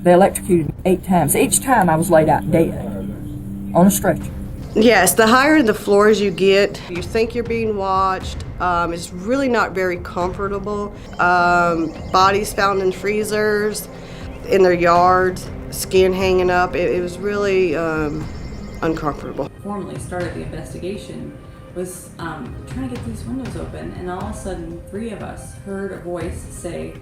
They electrocuted me 8 times. Each time I was laid out dead on a stretcher. Yes, the higher the floors you get, you think you're being watched. It's really not very comfortable. Bodies found in freezers, in their yards, skin hanging up. It was really uncomfortable. Formally started the investigation was trying to get these windows open, and all of a sudden 3 of us heard a voice say,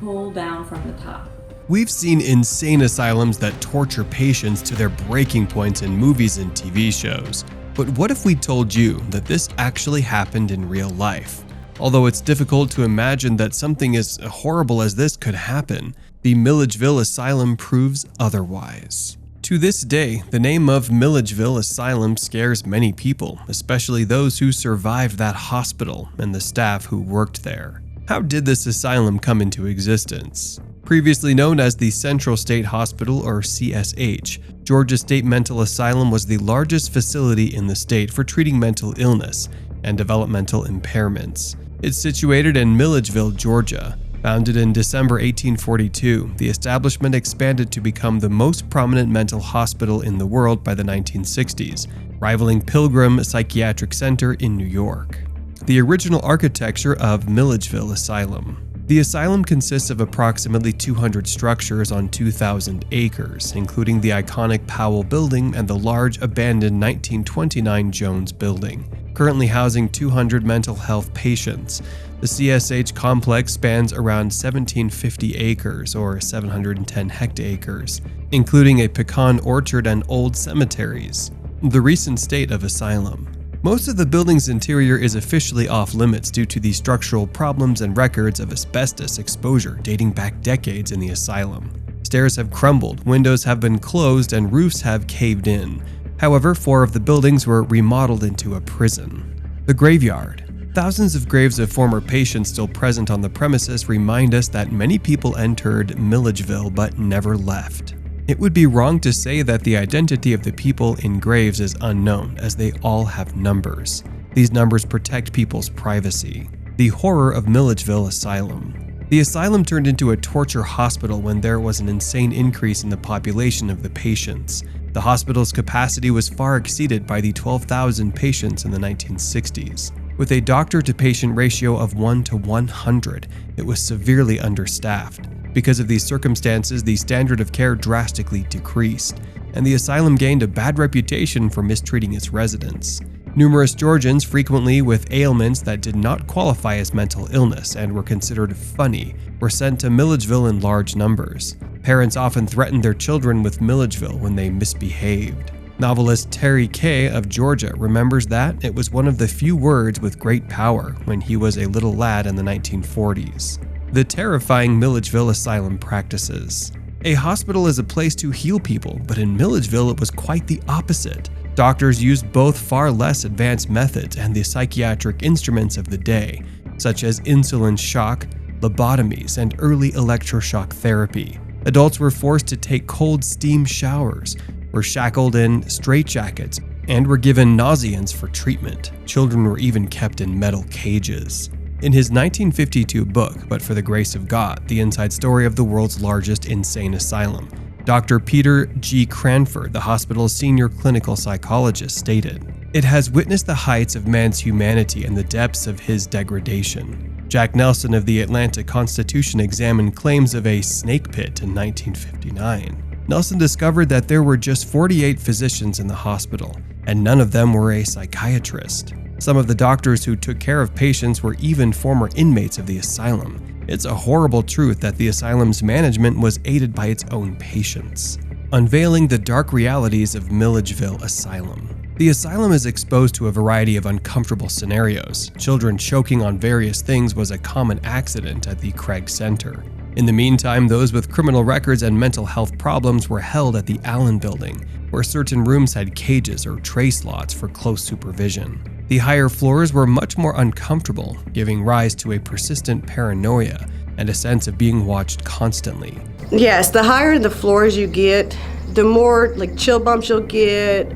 "Pull down from the top." We've seen insane asylums that torture patients to their breaking points in movies and TV shows. But what if we told you that this actually happened in real life? Although it's difficult to imagine that something as horrible as this could happen, the Milledgeville Asylum proves otherwise. To this day, the name of Milledgeville Asylum scares many people, especially those who survived that hospital and the staff who worked there. How did this asylum come into existence? Previously known as the Central State Hospital, or CSH, Georgia State Mental Asylum was the largest facility in the state for treating mental illness and developmental impairments. It's situated in Milledgeville, Georgia. Founded in December 1842, the establishment expanded to become the most prominent mental hospital in the world by the 1960s, rivaling Pilgrim Psychiatric Center in New York. The original architecture of Milledgeville Asylum. The asylum consists of approximately 200 structures on 2,000 acres, including the iconic Powell Building and the large abandoned 1929 Jones Building, currently housing 200 mental health patients. The CSH complex spans around 1,750 acres, or 710 hectares, including a pecan orchard and old cemeteries. The recent state of asylum. Most of the building's interior is officially off-limits due to the structural problems and records of asbestos exposure dating back decades in the asylum. Stairs have crumbled, windows have been closed, and roofs have caved in. However, 4 of the buildings were remodeled into a prison. The graveyard. Thousands of graves of former patients still present on the premises remind us that many people entered Milledgeville but never left. It would be wrong to say that the identity of the people in graves is unknown, as they all have numbers. These numbers protect people's privacy. The horror of Milledgeville Asylum. The asylum turned into a torture hospital when there was an insane increase in the population of the patients. The hospital's capacity was far exceeded by the 12,000 patients in the 1960s. With a doctor-to-patient ratio of 1 to 100, it was severely understaffed. Because of these circumstances, the standard of care drastically decreased, and the asylum gained a bad reputation for mistreating its residents. Numerous Georgians, frequently with ailments that did not qualify as mental illness and were considered funny, were sent to Milledgeville in large numbers. Parents often threatened their children with Milledgeville when they misbehaved. Novelist Terry Kay of Georgia remembers that it was one of the few words with great power when he was a little lad in the 1940s. The terrifying Milledgeville Asylum practices. A hospital is a place to heal people, but in Milledgeville it was quite the opposite. Doctors used both far less advanced methods and the psychiatric instruments of the day, such as insulin shock, lobotomies, and early electroshock therapy. Adults were forced to take cold steam showers, were shackled in straitjackets, and were given nauseants for treatment. Children were even kept in metal cages. In his 1952 book, But for the Grace of God, the inside story of the world's largest insane asylum, Dr. Peter G. Cranford, the hospital's senior clinical psychologist, stated, "It has witnessed the heights of man's humanity and the depths of his degradation." Jack Nelson of the Atlanta Constitution examined claims of a snake pit in 1959. Nelson discovered that there were just 48 physicians in the hospital, and none of them were a psychiatrist. Some of the doctors who took care of patients were even former inmates of the asylum. It's a horrible truth that the asylum's management was aided by its own patients. Unveiling the dark realities of Milledgeville Asylum. The asylum is exposed to a variety of uncomfortable scenarios. Children choking on various things was a common accident at the Craig Center. In the meantime, those with criminal records and mental health problems were held at the Allen Building, where certain rooms had cages or tray slots for close supervision. The higher floors were much more uncomfortable, giving rise to a persistent paranoia and a sense of being watched constantly. Yes, the higher the floors you get, The more like chill bumps you'll get,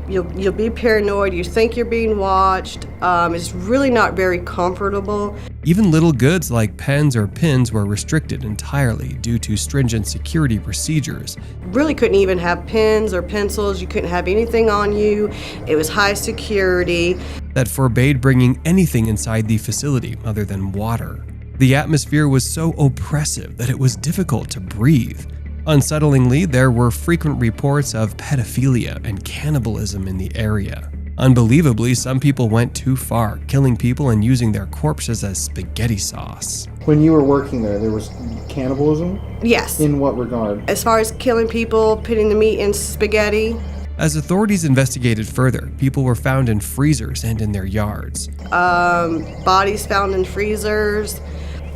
you'll be paranoid. You think you're being watched. It's really not very comfortable. Even little goods like pens or pins were restricted entirely due to stringent security procedures. Really couldn't even have pens or pencils. You couldn't have anything on you. It was high security. That forbade bringing anything inside the facility other than water. The atmosphere was so oppressive that it was difficult to breathe. Unsettlingly, there were frequent reports of pedophilia and cannibalism in the area. Unbelievably, some people went too far, killing people and using their corpses as spaghetti sauce. When you were working there was cannibalism? Yes. In what regard? As far as killing people, putting the meat in spaghetti. As authorities investigated further, people were found in freezers and in their yards. Bodies found in freezers,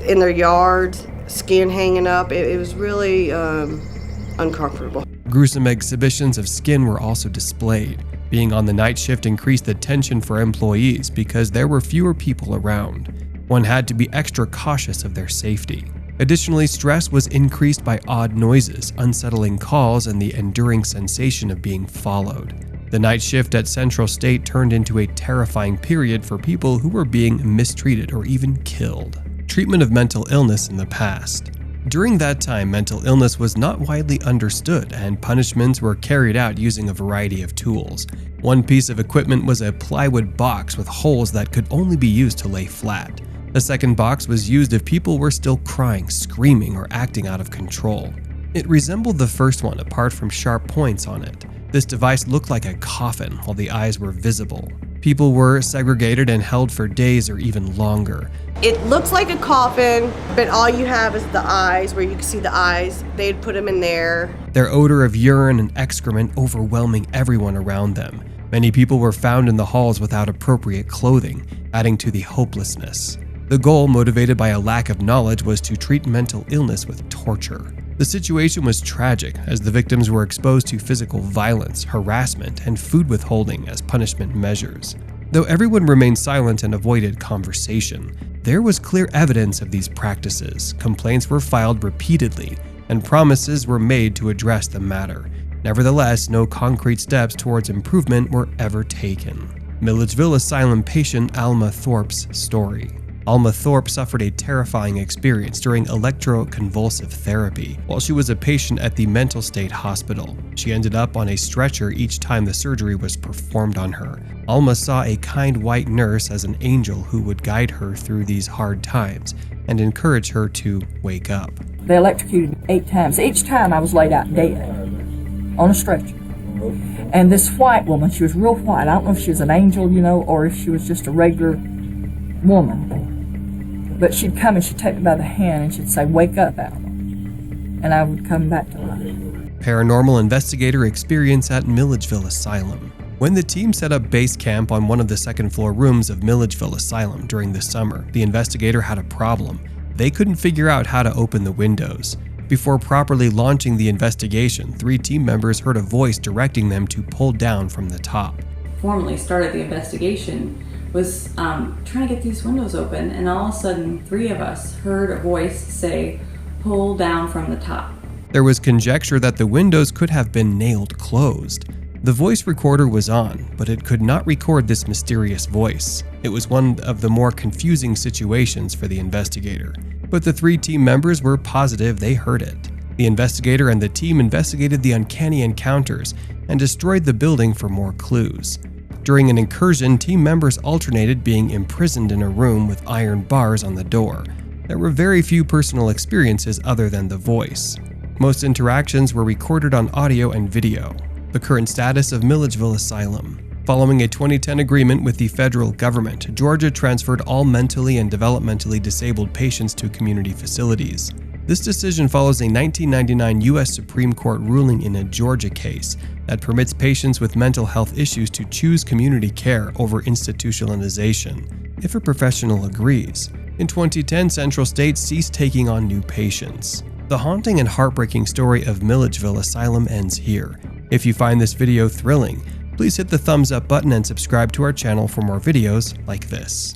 in their yards, skin hanging up. It was really uncomfortable. Gruesome exhibitions of skin were also displayed. Being on the night shift increased the tension for employees because there were fewer people around. One had to be extra cautious of their safety. Additionally, stress was increased by odd noises, unsettling calls, and the enduring sensation of being followed. The night shift at Central State turned into a terrifying period for people who were being mistreated or even killed. Treatment of mental illness in the past. During that time, mental illness was not widely understood, and punishments were carried out using a variety of tools. One piece of equipment was a plywood box with holes that could only be used to lay flat. A second box was used if people were still crying, screaming, or acting out of control. It resembled the first one apart from sharp points on it. This device looked like a coffin while the eyes were visible. People were segregated and held for days or even longer. It looks like a coffin, but all you have is the eyes, where you can see the eyes. They'd put them in there. Their odor of urine and excrement overwhelming everyone around them. Many people were found in the halls without appropriate clothing, adding to the hopelessness. The goal, motivated by a lack of knowledge, was to treat mental illness with torture. The situation was tragic, as the victims were exposed to physical violence, harassment, and food withholding as punishment measures. Though everyone remained silent and avoided conversation, there was clear evidence of these practices. Complaints were filed repeatedly, and promises were made to address the matter. Nevertheless, no concrete steps towards improvement were ever taken. Milledgeville Asylum patient Alma Thorpe's story. Alma Thorpe suffered a terrifying experience during electroconvulsive therapy while she was a patient at the Mental State Hospital. She ended up on a stretcher each time the surgery was performed on her. Alma saw a kind white nurse as an angel who would guide her through these hard times and encourage her to wake up. They electrocuted me 8 times. Each time I was laid out dead on a stretcher. And this white woman, she was real white. I don't know if she was an angel, or if she was just a regular woman. But she'd come and she'd take me by the hand and she'd say, "Wake up, Alma." And I would come back to life. Paranormal investigator experience at Milledgeville Asylum. When the team set up base camp on one of the second-floor rooms of Milledgeville Asylum during the summer, the investigator had a problem. They couldn't figure out how to open the windows. Before properly launching the investigation, 3 team members heard a voice directing them to pull down from the top. Formally started the investigation was trying to get these windows open, and all of a sudden 3 of us heard a voice say, "Pull down from the top." There was conjecture that the windows could have been nailed closed. The voice recorder was on, but it could not record this mysterious voice. It was one of the more confusing situations for the investigator. But the 3 team members were positive they heard it. The investigator and the team investigated the uncanny encounters and destroyed the building for more clues. During an incursion, team members alternated being imprisoned in a room with iron bars on the door. There were very few personal experiences other than the voice. Most interactions were recorded on audio and video. The current status of Milledgeville Asylum. Following a 2010 agreement with the federal government, Georgia transferred all mentally and developmentally disabled patients to community facilities. This decision follows a 1999 U.S. Supreme Court ruling in a Georgia case that permits patients with mental health issues to choose community care over institutionalization, if a professional agrees. In 2010, Central State ceased taking on new patients. The haunting and heartbreaking story of Milledgeville Asylum ends here. If you find this video thrilling, please hit the thumbs up button and subscribe to our channel for more videos like this.